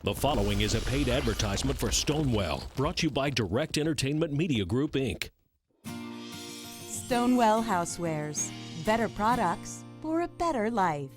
The following is a paid advertisement for Stonewell, brought to you by Direct Entertainment Media Group, Inc. Stonewell Housewares. Better products for a better life.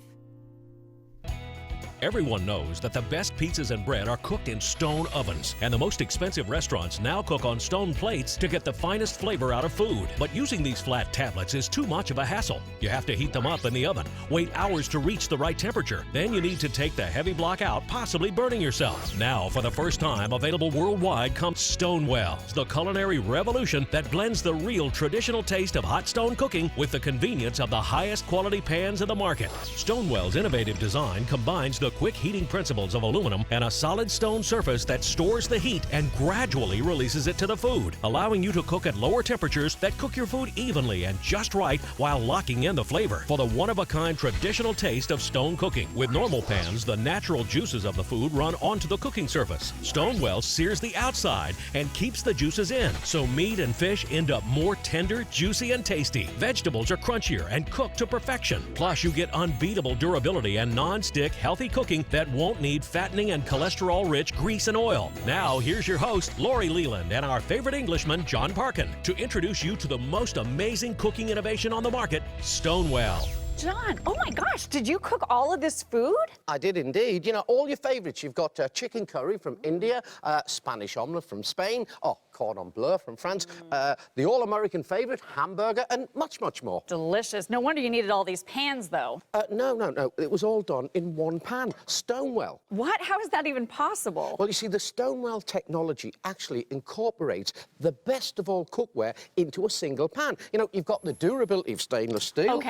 Everyone knows that the best pizzas and bread are cooked in stone ovens, and the most expensive restaurants now cook on stone plates to get the finest flavor out of food. But using these flat tablets is too much of a hassle. You have to heat them up in the oven, wait hours to reach the right temperature. Then you need to take the heavy block out, possibly burning yourself. Now, for the first time, available worldwide comes Stonewell, the culinary revolution that blends the real traditional taste of hot stone cooking with the convenience of the highest quality pans in the market. Stonewell's innovative design combines the quick heating principles of aluminum and a solid stone surface that stores the heat and gradually releases it to the food, allowing you to cook at lower temperatures that cook your food evenly and just right while locking in the flavor for the one-of-a-kind traditional taste of stone cooking. With normal pans, the natural juices of the food run onto the cooking surface. Stonewell sears the outside and keeps the juices in, so meat and fish end up more tender, juicy, and tasty. Vegetables are crunchier and cooked to perfection. Plus, you get unbeatable durability and non-stick, healthy cooking that won't need fattening and cholesterol-rich grease and oil. Now, here's your host, Lori Leland, and our favorite Englishman, John Parkin, to introduce you to the most amazing cooking innovation on the market, Stonewell. John, oh my gosh, did you cook all of this food? I did indeed. You know, all your favorites. You've got chicken curry from India, Spanish omelette from Spain, cordon bleu from France, the all-American favorite, hamburger, and much, much more. Delicious. No wonder you needed all these pans, though. No. It was all done in one pan. Stonewell. What? How is that even possible? Well, you see, the Stonewell technology actually incorporates the best of all cookware into a single pan. You know, you've got the durability of stainless steel,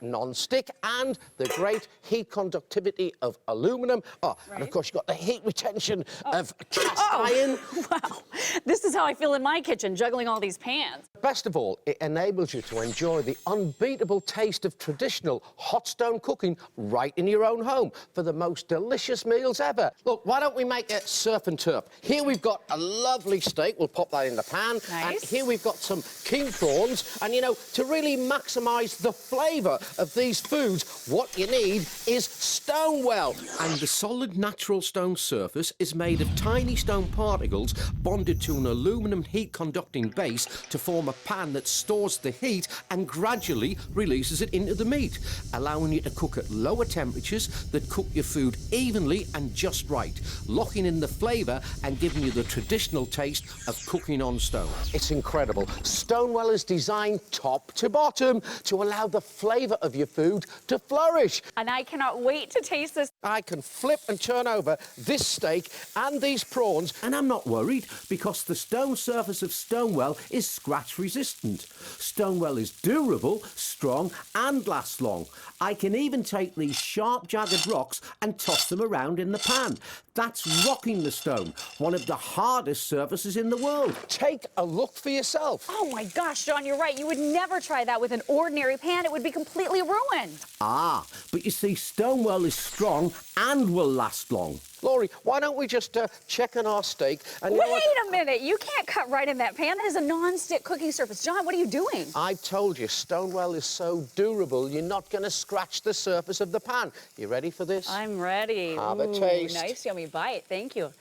non-stick, and the great heat conductivity of aluminum. And of course, you've got the heat retention of cast iron. Wow. This is how I feel in my kitchen, juggling all these pans. Best of all, it enables you to enjoy the unbeatable taste of traditional hot stone cooking right in your own home for the most delicious meals ever. Look, why don't we make it surf and turf? Here we've got a lovely steak. We'll pop that in the pan. Nice. And here we've got some king prawns. And, you know, to really maximise the flavour of these foods, what you need is Stonewell. And the solid natural stone surface is made of tiny stone particles bonded to an aluminum heat-conducting base to form a pan that stores the heat and gradually releases it into the meat, allowing you to cook at lower temperatures that cook your food evenly and just right, locking in the flavour and giving you the traditional taste of cooking on stone. It's incredible. Stonewell is designed top to bottom to allow the flavour of your food to flourish. And I cannot wait to taste this. I can flip and turn over this steak and these prawns, and I'm not worried because the stone surface of Stonewell is scratch resistant. Stonewell is durable, strong, and lasts long. I can even take these sharp, jagged rocks and toss them around in the pan. That's rocking the stone, one of the hardest surfaces in the world. Take a look for yourself. Oh my gosh, John, you're right. You would never try that with an ordinary pan. It would be completely ruined. But you see, Stonewell is strong and will last long. Laurie, why don't we just check on our steak? And Wait a minute. You can't cut right in that pan. That is a non-stick cooking surface. John, what are you doing? I told you, Stonewell is so durable, you're not going to scratch the surface of the pan. You ready for this? I'm ready. Have a taste. Nice, yummy bite. Thank you.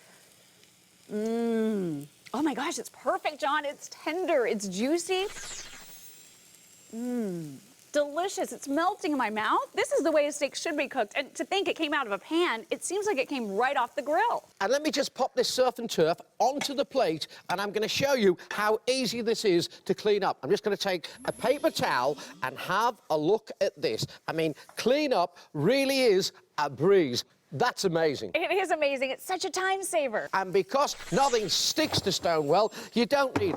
Oh my gosh, it's perfect, John. It's tender. It's juicy. Delicious. It's melting in my mouth. This is the way a steak should be cooked. And to think it came out of a pan, it seems like it came right off the grill. And let me just pop this surf and turf onto the plate, and I'm going to show you how easy this is to clean up. I'm just going to take a paper towel and have a look at this. I mean, clean up really is a breeze. That's amazing. It is amazing. It's such a time saver. And because nothing sticks to Stonewell, you don't need,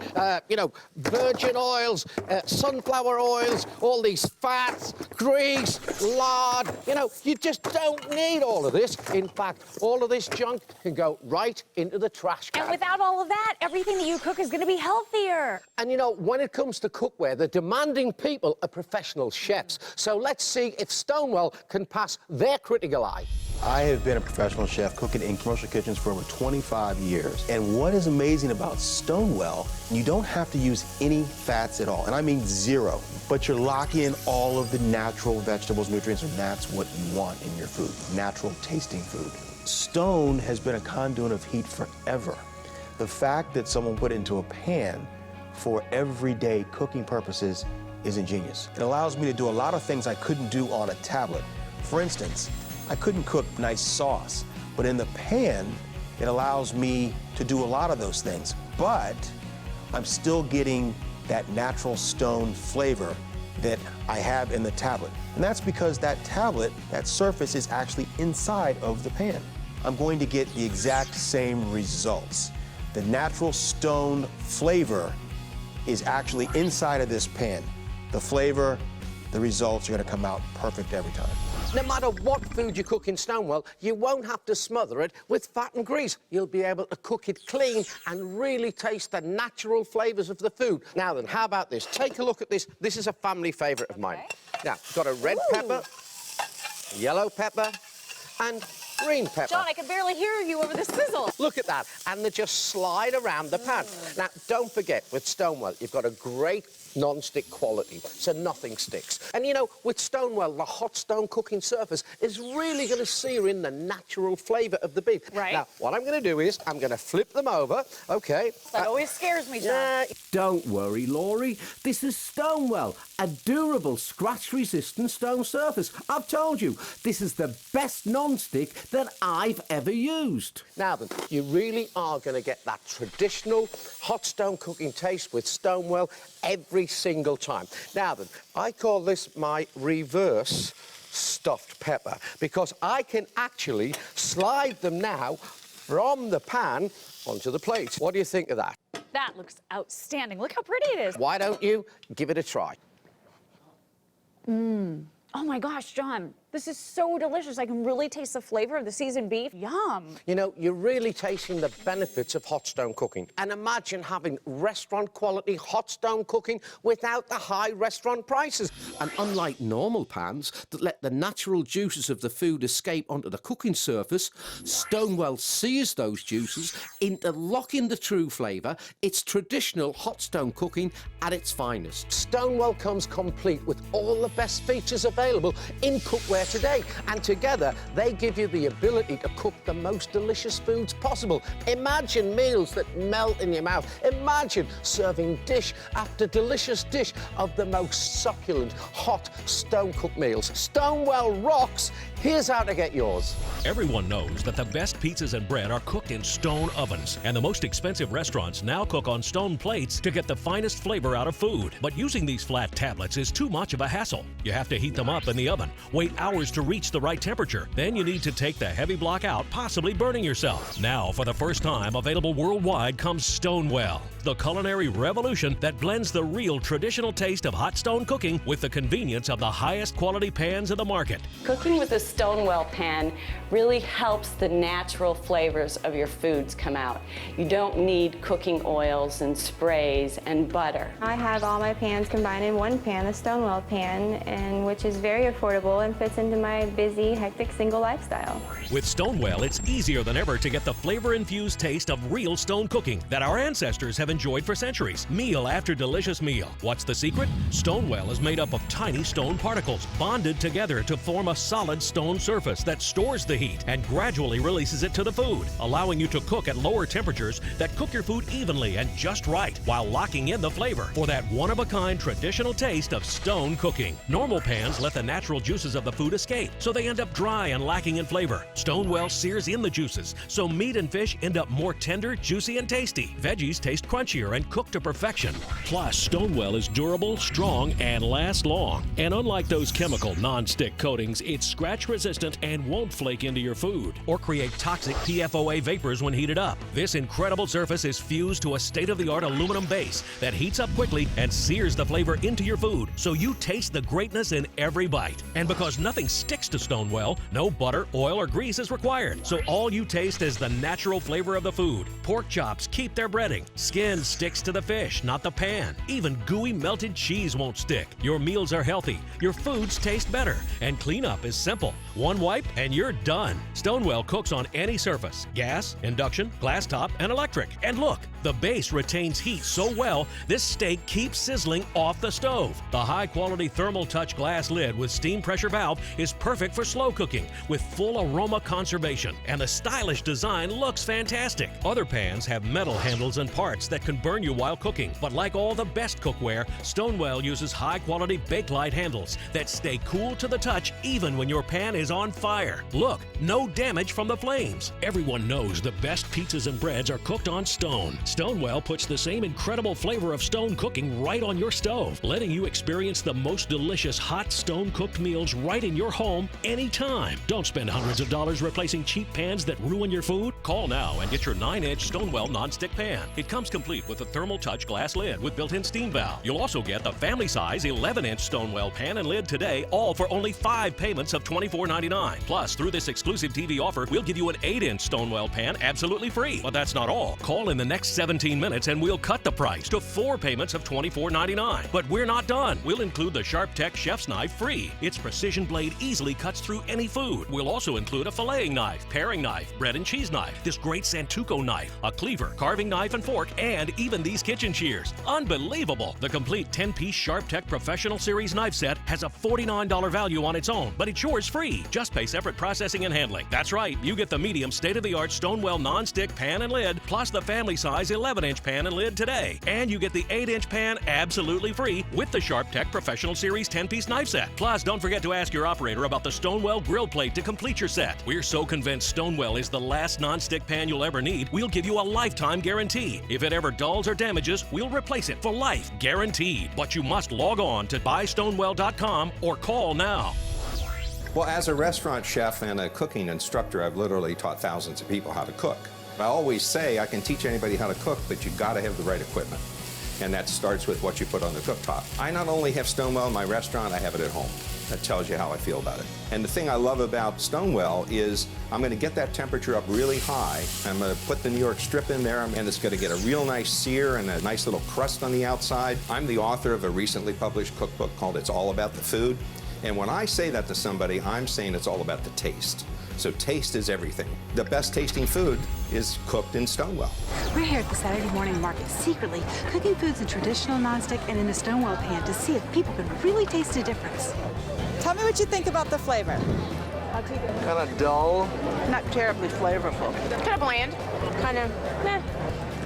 virgin oils, sunflower oils, all these fats, grease, lard. You know, you just don't need all of this. In fact, all of this junk can go right into the trash can. And without all of that, everything that you cook is going to be healthier. And, you know, when it comes to cookware, the demanding people are professional chefs. So let's see if Stonewell can pass their critical eye. I have been a professional chef cooking in commercial kitchens for over 25 years. And what is amazing about Stonewell, you don't have to use any fats at all. And I mean zero. But you're locking in all of the natural vegetables, nutrients, and that's what you want in your food. Natural tasting food. Stone has been a conduit of heat forever. The fact that someone put it into a pan for everyday cooking purposes is ingenious. It allows me to do a lot of things I couldn't do on a tablet. For instance, I couldn't cook nice sauce, but in the pan, it allows me to do a lot of those things. But I'm still getting that natural stone flavor that I have in the tablet. And that's because that tablet, that surface, is actually inside of the pan. I'm going to get the exact same results. The natural stone flavor is actually inside of this pan. The flavor, the results are going to come out perfect every time. No matter what food you cook in Stonewell, you won't have to smother it with fat and grease. You'll be able to cook it clean and really taste the natural flavours of the food. Now then, how about this? Take a look at this. This is a family favourite of mine. Now, got a red pepper, yellow pepper, and green pepper. John, I can barely hear you over the sizzle. Look at that. And they just slide around the pan. Now, don't forget, with Stonewell, you've got a great non-stick quality, so nothing sticks. And you know, with Stonewell, the hot stone cooking surface is really going to sear in the natural flavour of the beef. Right. Now, what I'm going to do is I'm going to flip them over. OK. That always scares me, John. Don't worry, Laurie. This is Stonewell, a durable, scratch-resistant stone surface. I've told you, this is the best non-stick that I've ever used. Now then, you really are going to get that traditional hot stone cooking taste with Stonewell every single time. Now then, I call this my reverse stuffed pepper because I can actually slide them now from the pan onto the plate. What do you think of that? That looks outstanding. Look how pretty it is. Why don't you give it a try? Oh my gosh, John, this is so delicious. I can really taste the flavor of the seasoned beef. Yum. You know, you're really tasting the benefits of hot stone cooking. And imagine having restaurant quality hot stone cooking without the high restaurant prices. And unlike normal pans that let the natural juices of the food escape onto the cooking surface, Stonewell sears those juices, interlocking the true flavour. It's traditional hot stone cooking at its finest. Stonewell comes complete with all the best features available in cookware today, and together they give you the ability to cook the most delicious foods possible. Imagine meals that melt in your mouth. Imagine serving dish after delicious dish of the most succulent hot stone-cooked meals. Stonewell rocks. Here's how to get yours. Everyone knows that the best pizzas and bread are cooked in stone ovens, and the most expensive restaurants now cook on stone plates to get the finest flavor out of food. But using these flat tablets is too much of a hassle. You have to heat them up in the oven, wait hours to reach the right temperature. Then you need to take the heavy block out, possibly burning yourself. Now, for the first time, available worldwide comes Stonewell, the culinary revolution that blends the real traditional taste of hot stone cooking with the convenience of the highest quality pans in the market. Cooking with a Stonewell pan really helps the natural flavors of your foods come out. You don't need cooking oils and sprays and butter. I have all my pans combined in one pan, the Stonewell pan, and which is very affordable and fits into my busy, hectic single lifestyle. With Stonewell, it's easier than ever to get the flavor-infused taste of real stone cooking that our ancestors have enjoyed for centuries, meal after delicious meal. What's the secret? Stonewell is made up of tiny stone particles bonded together to form a solid stone surface that stores the heat and gradually releases it to the food, allowing you to cook at lower temperatures that cook your food evenly and just right while locking in the flavor for that one-of-a-kind traditional taste of stone cooking. Normal pans let the natural juices of the food escape, so they end up dry and lacking in flavor. Stonewell sears in the juices, so meat and fish end up more tender, juicy, and tasty. Veggies taste crunchier and cooked to perfection. Plus, Stonewell is durable, strong, and lasts long. And unlike those chemical non-stick coatings, it's scratch-resistant and won't flake into your food or create toxic PFOA vapors when heated up. This incredible surface is fused to a state-of-the-art aluminum base that heats up quickly and sears the flavor into your food, so you taste the greatness in every bite. And because nothing sticks to Stonewell, no butter, oil, or grease is required, so all you taste is the natural flavor of the food. Pork chops keep their breading. Skin sticks to the fish, not the pan. Even gooey melted cheese won't stick. Your meals are healthy, your foods taste better, and cleanup is simple. One wipe and you're done. Stonewell cooks on any surface: gas, induction, glass top, and electric. And look, the base retains heat so well, this steak keeps sizzling off the stove. The high-quality thermal touch glass lid with steam pressure valve is perfect for slow cooking with full aroma conservation, and the stylish design looks fantastic. Other pans have metal handles and parts that can burn you while cooking, but like all the best cookware, Stonewell uses high-quality Bakelite handles that stay cool to the touch even when your pan is on fire. Look, no damage from the flames. Everyone knows the best pizzas and breads are cooked on stone. Stonewell puts the same incredible flavor of stone cooking right on your stove, letting you experience the most delicious hot stone-cooked meals right in your home anytime. Don't spend hundreds of dollars replacing cheap pans that ruin your food. Call now and get your 9-inch Stonewell nonstick pan. It comes complete with a thermal touch glass lid with built-in steam valve. You'll also get the family-size 11-inch Stonewell pan and lid today, all for only 5 payments of $24.99. Plus, through this exclusive TV offer, we'll give you an 8-inch Stonewell pan absolutely free. But that's not all. Call in the next 17 minutes and we'll cut the price to 4 payments of $24.99. But we're not done. We'll include the Sharp Tech Chef's Knife free. Its precision blade easily cuts through any food. We'll also include a filleting knife, paring knife, bread and cheese knife, this great Santoku knife, a cleaver, carving knife and fork, and even these kitchen shears. Unbelievable! The complete 10-piece Sharp Tech Professional Series knife set has a $49 value on its own, but it's yours free. Just pay separate processing and handling. That's right, you get the medium state-of-the-art Stonewell non-stick pan and lid, plus the family-size 11-inch pan and lid today. And you get the 8-inch pan absolutely free with the Sharp Tech Professional Series 10-piece knife set. Plus, don't forget to ask your operator about the Stonewell grill plate to complete your set. We're so convinced Stonewell is the last non-stick pan you'll ever need, we'll give you a lifetime guarantee. If it ever dulls or damages, we'll replace it for life, guaranteed. But you must log on to buystonewell.com or call now. Well, as a restaurant chef and a cooking instructor, I've literally taught thousands of people how to cook. I always say I can teach anybody how to cook, but you've got to have the right equipment. And that starts with what you put on the cooktop. I not only have Stonewell in my restaurant, I have it at home. That tells you how I feel about it. And the thing I love about Stonewell is I'm going to get that temperature up really high. I'm going to put the New York strip in there, and it's going to get a real nice sear and a nice little crust on the outside. I'm the author of a recently published cookbook called It's All About the Food. And when I say that to somebody, I'm saying it's all about the taste. So taste is everything. The best tasting food is cooked in Stonewell. We're here at the Saturday morning market secretly cooking foods in traditional nonstick and in a Stonewell pan to see if people can really taste a difference. Tell me what you think about the flavor. Kind of dull. Not terribly flavorful. Kind of bland. Kind of meh.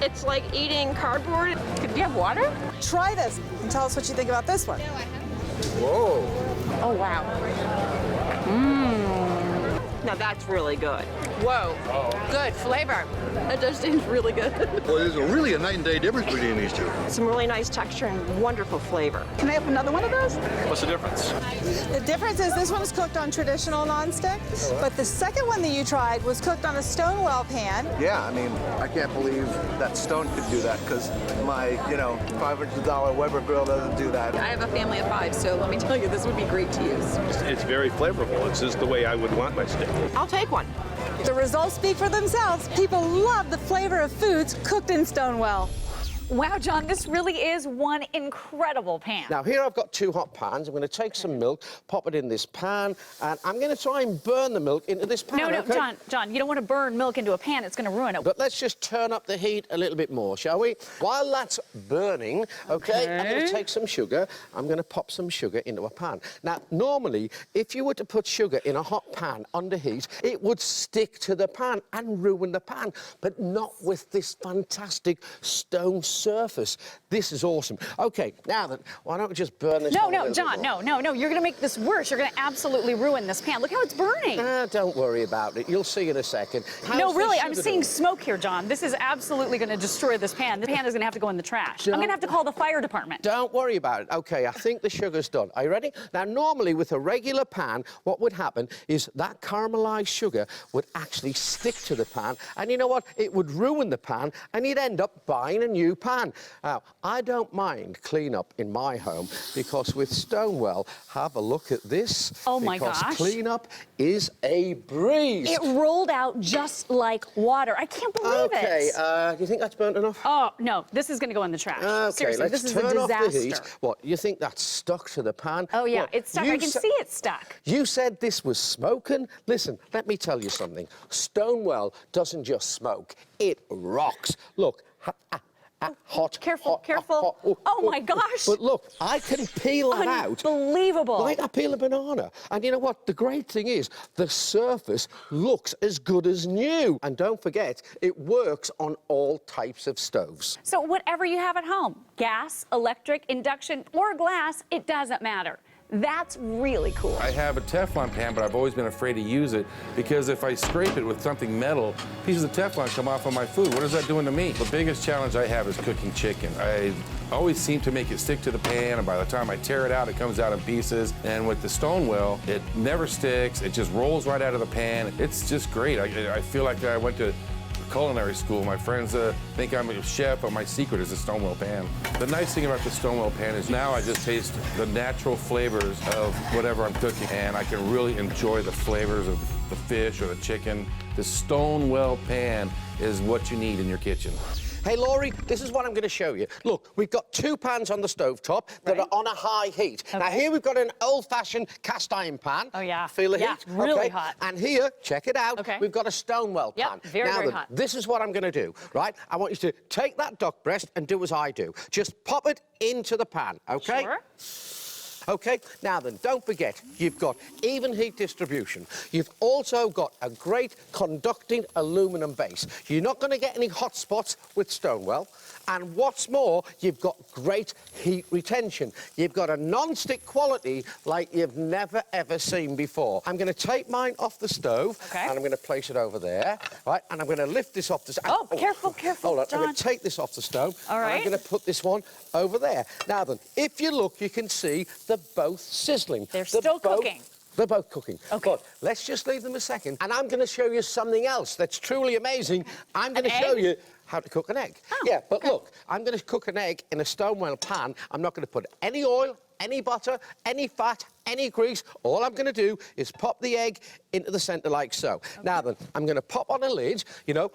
It's like eating cardboard. Do you have water? Try this and tell us what you think about this one. Whoa. Oh, wow. Now that's really good. Whoa. Good flavor. That does seem really good. Well, there's really a night and day difference between these two. Some really nice texture and wonderful flavor. Can I have another one of those? What's the difference? The difference is this one's cooked on traditional nonstick, but the second one that you tried was cooked on a Stonewell pan. Yeah, I mean, I can't believe that Stone could do that because my, $500 Weber grill doesn't do that. I have a family of 5, so let me tell you, this would be great to use. It's very flavorful. It's just the way I would want my steak. I'll take one. The results speak for themselves. People love the flavor of foods cooked in Stonewell. Wow, John, this really is one incredible pan. Now, here I've got 2 hot pans. I'm going to take some milk, pop it in this pan, and I'm going to try and burn the milk into this pan. No, okay? John, you don't want to burn milk into a pan. It's going to ruin it. But let's just turn up the heat a little bit more, shall we? While that's burning, okay, I'm going to take some sugar. I'm going to pop some sugar into a pan. Now, normally, if you were to put sugar in a hot pan under heat, it would stick to the pan and ruin the pan, but not with this fantastic stone surface. This is awesome. Okay, now then, why don't we just burn this? No, John, no. You're going to make this worse. You're going to absolutely ruin this pan. Look how it's burning. Don't worry about it. You'll see in a second. No, really, I'm seeing smoke here, John. This is absolutely going to destroy this pan. This pan is going to have to go in the trash. I'm going to have to call the fire department. Don't worry about it. Okay, I think the sugar's done. Are you ready? Now, normally with a regular pan, what would happen is that caramelized sugar would actually stick to the pan, and you know what? It would ruin the pan, and you'd end up buying a new pan. pan. Now, I don't mind clean-up in my home because with Stonewell, have a look at this. Oh, my gosh. Because clean-up is a breeze. It rolled out just like water. I can't believe it. Okay, do you think that's burnt enough? Oh, no, this is going to go in the trash. Okay, Seriously, let's this is a turn off the disaster. heat. What, you think that's stuck to the pan? Oh, yeah, What, it's stuck. I can see it's stuck. You said this was smoking? Listen, let me tell you something. Stonewell doesn't just smoke, it rocks. Look, hot. Careful, hot, careful. hot, Oh, my gosh. But look, I can peel that out. Unbelievable. Like I peel a banana. And you know what? The great thing is, the surface looks as good as new. And don't forget, it works on all types of stoves. So whatever you have at home, gas, electric, induction, or glass, it doesn't matter. That's really cool. I have a Teflon pan, but I've always been afraid to use it because if I scrape it with something metal, pieces of Teflon come off on my food. What is that doing to me? The biggest challenge I have is cooking chicken. I always seem to make it stick to the pan, and by the time I tear it out, it comes out in pieces. And with the Stonewell, it never sticks. It just rolls right out of the pan. It's just great. I feel like I went to culinary school. My friends think I'm a chef, but my secret is the Stonewell pan. The nice thing about the Stonewell pan is now I just taste the natural flavors of whatever I'm cooking, and I can really enjoy the flavors of the fish or the chicken. The Stonewell pan is what you need in your kitchen. Hey, Laurie, this is what I'm going to show you. Look, we've got 2 pans on the stovetop that are on a high heat. Okay. Now, here we've got an old-fashioned cast iron pan. Oh, yeah. Feel the yeah, heat? really okay. hot. And here, check it out, okay. we've got a Stonewell pan. Very, now, very then, hot. this is what I'm going to do, right? I want you to take that duck breast and do as I do. Just pop it into the pan, okay? Sure. Okay, now then, don't forget, you've got even heat distribution. You've also got a great conducting aluminum base. You're not going to get any hot spots with Stonewell. And what's more, you've got great heat retention. You've got a non-stick quality like you've never, ever seen before. I'm going to take mine off the stove, and I'm going to place it over there, right? And I'm going to lift this off the stove. Oh, careful, careful, Hold on, John. I'm going to take this off the stove. All right. And I'm going to put this one over there. Now then, if you look, you can see they're both sizzling. They're still cooking. They're both cooking. Okay. But let's just leave them a second. And I'm going to show you something else that's truly amazing. I'm going to show you how to cook an egg. Oh, yeah, but look, I'm going to cook an egg in a Stonewell pan. I'm not going to put any oil, any butter, any fat, any grease. All I'm going to do is pop the egg into the centre like so. Okay. Now then, I'm going to pop on a lid. You know,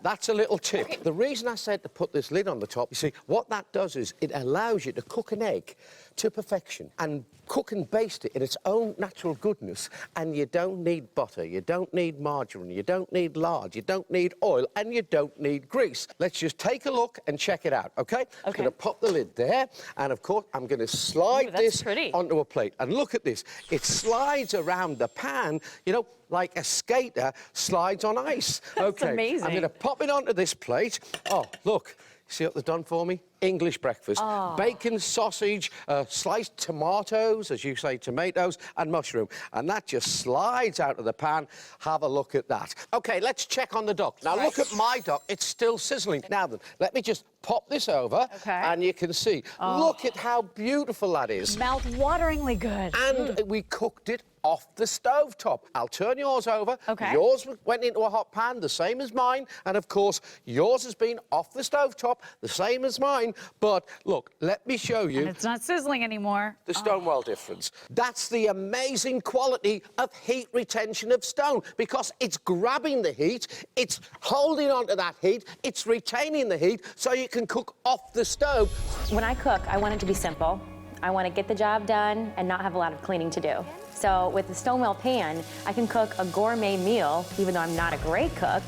that's a little tip. Okay. The reason I said to put this lid on the top, you see, what that does is it allows you to cook an egg to perfection and cook and baste it in its own natural goodness. And you don't need butter, you don't need margarine, you don't need lard, you don't need oil, and you don't need grease. Let's just take a look and check it out, okay? I'm going to pop the lid there, and of course, I'm going to slide this onto a plate. And look at this. It slides around the pan, you know, like a skater slides on ice. That's amazing. I'm going to pop it onto this plate. Oh, look. See what they've done for me? English breakfast. Oh. Bacon, sausage, sliced tomatoes, as you say, tomatoes, and mushroom. And that just slides out of the pan. Have a look at that. OK, let's check on the duck. Now, look at my duck. It's still sizzling. Now, then, let me just pop this over, and you can see. Look at how beautiful that is. Mouth-wateringly good. And we cooked it off the stovetop. I'll turn yours over. Okay. Yours went into a hot pan, the same as mine. And, of course, yours has been off the stovetop, the same as mine. But, look, let me show you... And it's not sizzling anymore. The Stonewell difference. That's the amazing quality of heat retention of stone, because it's grabbing the heat, it's holding on to that heat, it's retaining the heat, so you can cook off the stove. When I cook, I want it to be simple. I want to get the job done and not have a lot of cleaning to do. So with the Stonewell pan, I can cook a gourmet meal, even though I'm not a great cook,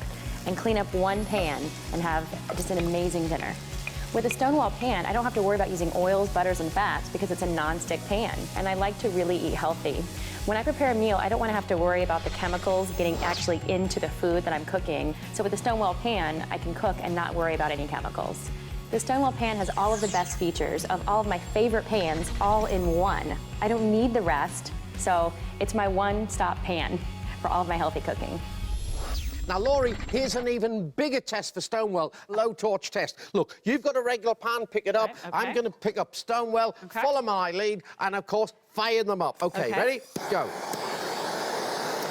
and clean up one pan and have just an amazing dinner. With a Stonewell pan, I don't have to worry about using oils, butters, and fats because it's a non-stick pan, and I like to really eat healthy. When I prepare a meal, I don't want to have to worry about the chemicals getting actually into the food that I'm cooking. So with the Stonewell pan, I can cook and not worry about any chemicals. The Stonewell pan has all of the best features of all of my favorite pans all in one. I don't need the rest, so it's my one-stop pan for all of my healthy cooking. Now, Laurie, here's an even bigger test for Stonewell, low torch test. Look, you've got a regular pan, pick it up. Okay. I'm going to pick up Stonewell, follow my lead, and, of course, fire them up. Okay, ready? Go.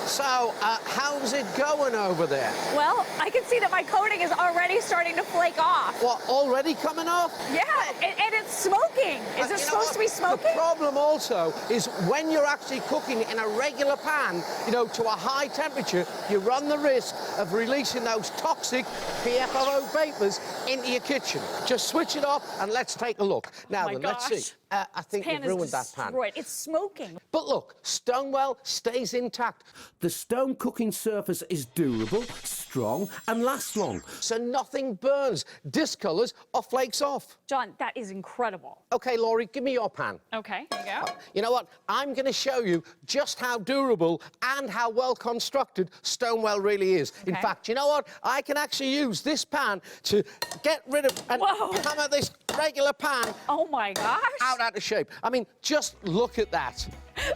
So, how's it going over there? Well, I can see that my coating is already starting to flake off. What, already coming off? Yeah, and it's smoking. Is it supposed to be smoking? The problem also is when you're actually cooking in a regular pan, you know, to a high temperature, you run the risk of releasing those toxic PFOA vapors into your kitchen. Just switch it off and let's take a look. Now then, let's see. I think you've ruined that pan. It's smoking. But look, Stonewell stays intact. The stone cooking surface is durable, strong, and lasts long. So nothing burns, discolours, or flakes off. John, that is incredible. OK, Laurie, give me your pan. OK, here you go. You know what? I'm going to show you just how durable and how well constructed Stonewell really is. Okay. In fact, you know what? I can actually use this pan to get rid of and hammer this regular pan. Oh my gosh. Out of shape. I mean, just look at that.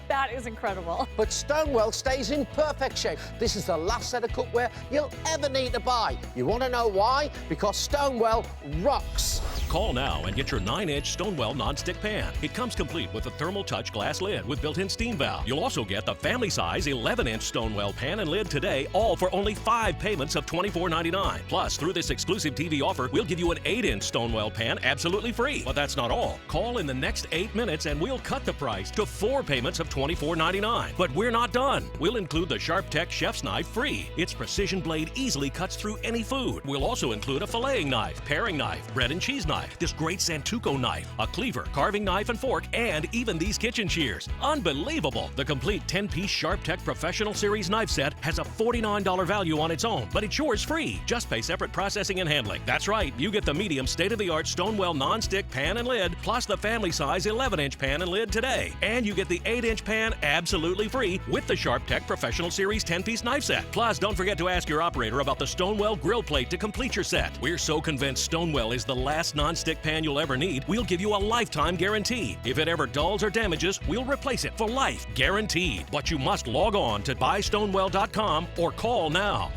That is incredible. But Stonewell stays in perfect shape. This is the last set of cookware you'll ever need to buy. You want to know why? Because Stonewell rocks. Call now and get your 9-inch Stonewell nonstick pan. It comes complete with a thermal touch glass lid with built-in steam valve. You'll also get the family size 11-inch Stonewell pan and lid today, all for only 5 payments of $24.99. Plus, through this exclusive TV offer, we'll give you an 8-inch Stonewell pan absolutely free. But that's not all. Call in the next 8 minutes and we'll cut the price to 4 payments of $24.99. But we're not done. We'll include the SharpTech Chef's Knife free. Its precision blade easily cuts through any food. We'll also include a filleting knife, paring knife, bread and cheese knife, this great Santuco knife, a cleaver, carving knife and fork, and even these kitchen shears. Unbelievable! The complete 10-piece SharpTech Professional Series knife set has a $49 value on its own, but it's yours free. Just pay separate processing and handling. That's right, you get the medium state-of-the-art Stonewell non-stick pan and lid, plus the family size 11-inch pan and lid today. And you get the 8-inch pan absolutely free with the SharpTech Professional Series 10-piece knife set. Plus, don't forget to ask your operator about the Stonewell grill plate to complete your set. We're so convinced Stonewell is the last non-stick pan you'll ever need, we'll give you a lifetime guarantee. If it ever dulls or damages, we'll replace it for life, guaranteed. But you must log on to buystonewell.com or call now.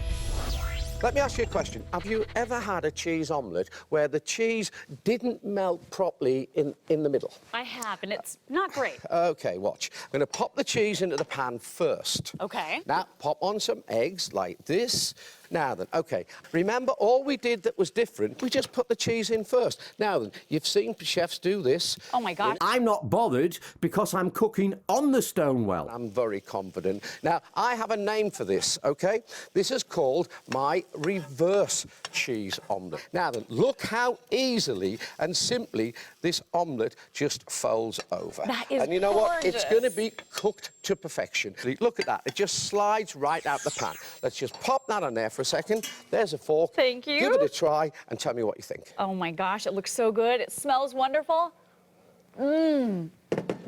Let me ask you a question. Have you ever had a cheese omelette where the cheese didn't melt properly in the middle? I have, and it's not great. OK, watch. I'm going to pop the cheese into the pan first. OK. Now, pop on some eggs like this. Now then, OK, remember all we did that was different? We just put the cheese in first. Now then, you've seen chefs do this. Oh, my God. I'm not bothered because I'm cooking on the Stonewell. I'm very confident. Now, I have a name for this, OK? This is called my reverse cheese omelette. Now then, look how easily and simply this omelette just folds over. That is And you know what? gorgeous. It's going to be cooked to perfection. Look at that. It just slides right out the pan. Let's just pop that on there for a second. There's a fork. Thank you. Give it a try and tell me what you think. Oh my gosh, it looks so good. It smells wonderful. Mmm.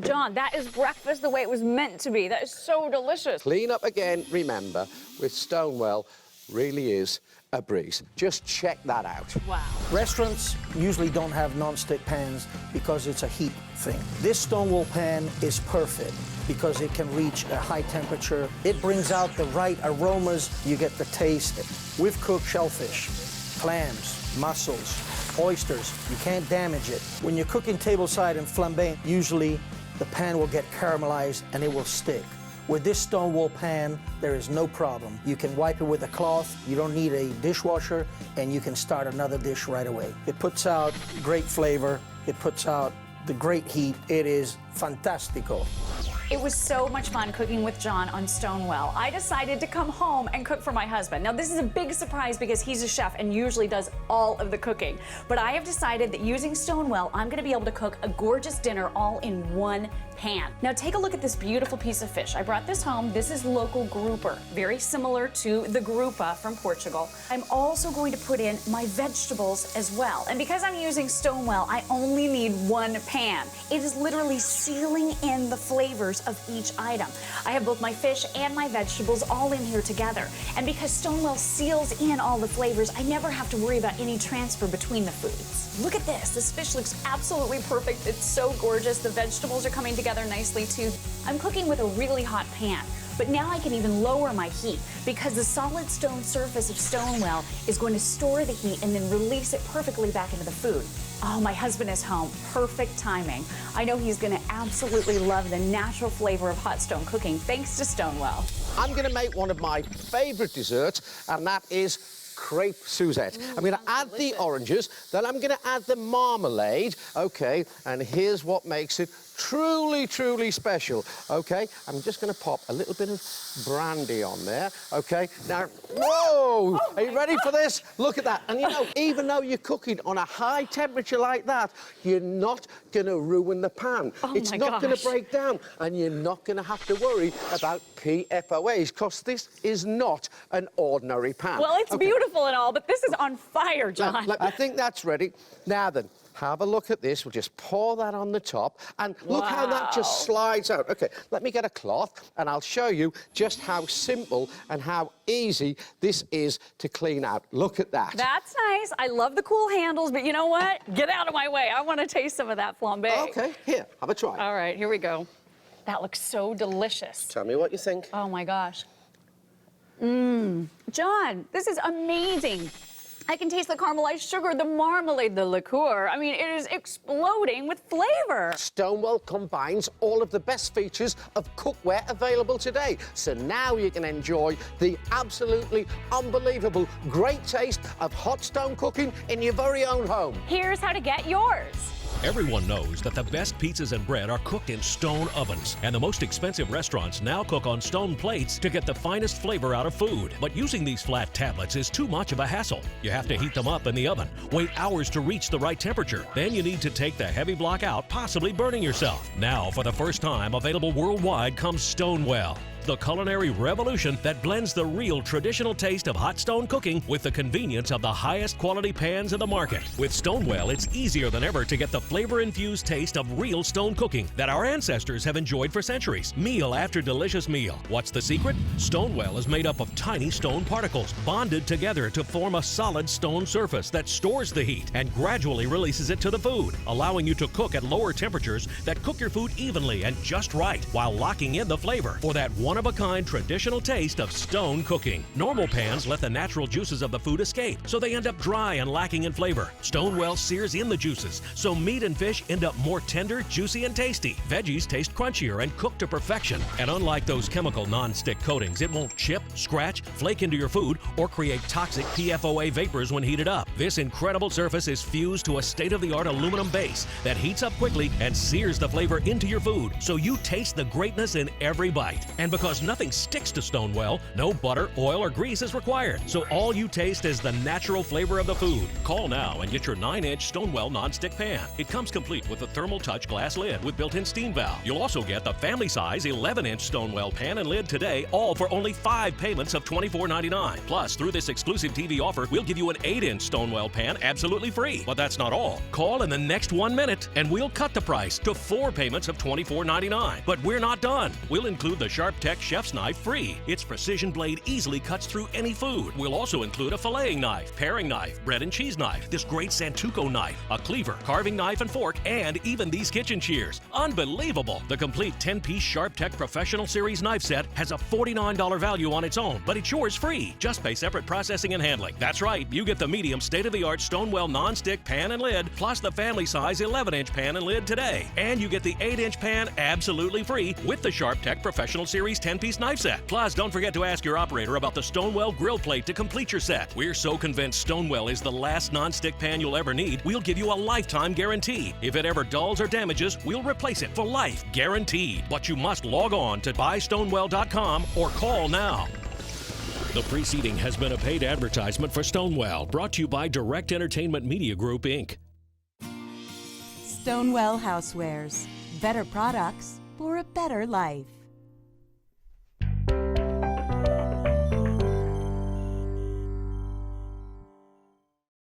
John, that is breakfast the way it was meant to be. That is so delicious. Clean up again, remember, with Stonewell really is a breeze. Just check that out. Wow. Restaurants usually don't have non-stick pans because it's a heat thing. This Stonewell pan is perfect because it can reach a high temperature. It brings out the right aromas. You get the taste. We've cooked shellfish, clams, mussels, oysters. You can't damage it. When you're cooking tableside and flambe, usually the pan will get caramelized and it will stick. With this Stonewell pan, there is no problem. You can wipe it with a cloth, you don't need a dishwasher, and you can start another dish right away. It puts out great flavor, it puts out the great heat. It is fantastico. It was so much fun cooking with John on Stonewell. I decided to come home and cook for my husband. Now, this is a big surprise because he's a chef and usually does all of the cooking. But I have decided that using Stonewell, I'm gonna be able to cook a gorgeous dinner all in one pan. Now, take a look at this beautiful piece of fish. I brought this home. This is local grouper, very similar to the grupa from Portugal. I'm also going to put in my vegetables as well. And because I'm using Stonewell, I only need one pan. It is literally sealing in the flavors of each item. I have both my fish and my vegetables all in here together. And because Stonewell seals in all the flavors, I never have to worry about any transfer between the foods. Look at this. This fish looks absolutely perfect. It's so gorgeous. The vegetables are coming together nicely too. I'm cooking with a really hot pan. But now I can even lower my heat because the solid stone surface of Stonewell is going to store the heat and then release it perfectly back into the food. Oh, my husband is home. Perfect timing. I know he's going to absolutely love the natural flavor of hot stone cooking thanks to Stonewell. I'm going to make one of my favourite desserts, and that is crepe Suzette. I'm going to add the oranges, then I'm going to add the marmalade, OK, and here's what makes it truly, truly special, OK? I'm just going to pop a little bit of brandy on there, OK? Now, whoa! Are you ready for this? Look at that. And, you know, even though you're cooking on a high temperature like that, you're not going to ruin the pan. It's not going to break down, and you're not going to have to worry about PFOAs, because this is not an ordinary pan. Well, it's beautiful and all, but this is on fire, John. I think that's ready. Now then, have a look at this. We'll just pour that on the top, and look how that just slides out. OK, let me get a cloth, and I'll show you just how simple and how easy this is to clean out. Look at that. That's nice. I love the cool handles, but you know what? Get out of my way. I want to taste some of that flambé. OK, here, have a try. All right, here we go. That looks so delicious. Tell me what you think. Oh, my gosh. John, this is amazing. I can taste the caramelized sugar, the marmalade, the liqueur. I mean, it is exploding with flavor. Stonewell combines all of the best features of cookware available today. So now you can enjoy the absolutely unbelievable great taste of hot stone cooking in your very own home. Here's how to get yours. Everyone knows that the best pizzas and bread are cooked in stone ovens, and the most expensive restaurants now cook on stone plates to get the finest flavor out of food. But using these flat tablets is too much of a hassle. You have to heat them up in the oven, wait hours to reach the right temperature. Then you need to take the heavy block out, possibly burning yourself. Now, for the first time, available worldwide comes Stonewell, the culinary revolution that blends the real traditional taste of hot stone cooking with the convenience of the highest quality pans in the market. With Stonewell, it's easier than ever to get the flavor-infused taste of real stone cooking that our ancestors have enjoyed for centuries. Meal after delicious meal. What's the secret? Stonewell is made up of tiny stone particles bonded together to form a solid stone surface that stores the heat and gradually releases it to the food, allowing you to cook at lower temperatures that cook your food evenly and just right while locking in the flavor for that one-of-a-kind traditional taste of stone cooking. Normal pans let the natural juices of the food escape, so they end up dry and lacking in flavor. Stonewell sears in the juices, so meat and fish end up more tender, juicy, and tasty. Veggies taste crunchier and cooked to perfection. And unlike those chemical non-stick coatings, it won't chip, scratch, flake into your food, or create toxic PFOA vapors when heated up. This incredible surface is fused to a state-of-the-art aluminum base that heats up quickly and sears the flavor into your food, so you taste the greatness in every bite. And because nothing sticks to Stonewell, no butter, oil, or grease is required, so all you taste is the natural flavor of the food. Call now and get your 9-inch Stonewell non-stick pan. It comes complete with a thermal touch glass lid with built-in steam valve. You'll also get the family-size 11-inch Stonewell pan and lid today, all for only 5 payments of $24.99. Plus, through this exclusive TV offer, we'll give you an 8-inch Stonewell pan absolutely free. But that's not all. Call in the next 1 minute and we'll cut the price to 4 payments of $24.99. But we're not done. We'll include the Sharp Tech Chef's Knife free. Its precision blade easily cuts through any food. We'll also include a filleting knife, paring knife, bread and cheese knife, this great Santuco knife, a cleaver, carving knife and fork, and even these kitchen shears. Unbelievable! The complete 10-piece Sharp Tech Professional Series knife set has a $49 value on its own, but it's yours free. Just pay separate processing and handling. That's right, you get the medium state-of-the-art Stonewell non-stick pan and lid, plus the family-size 11-inch pan and lid today. And you get the 8-inch pan absolutely free with the Sharp Tech Professional Series 10-piece knife set. Plus, don't forget to ask your operator about the Stonewell grill plate to complete your set. We're so convinced Stonewell is the last non-stick pan you'll ever need, we'll give you a lifetime guarantee. If it ever dulls or damages, we'll replace it for life, guaranteed. But you must log on to buystonewell.com or call now. The preceding has been a paid advertisement for Stonewell, brought to you by Direct Entertainment Media Group, Inc. Stonewell Housewares. Better products for a better life.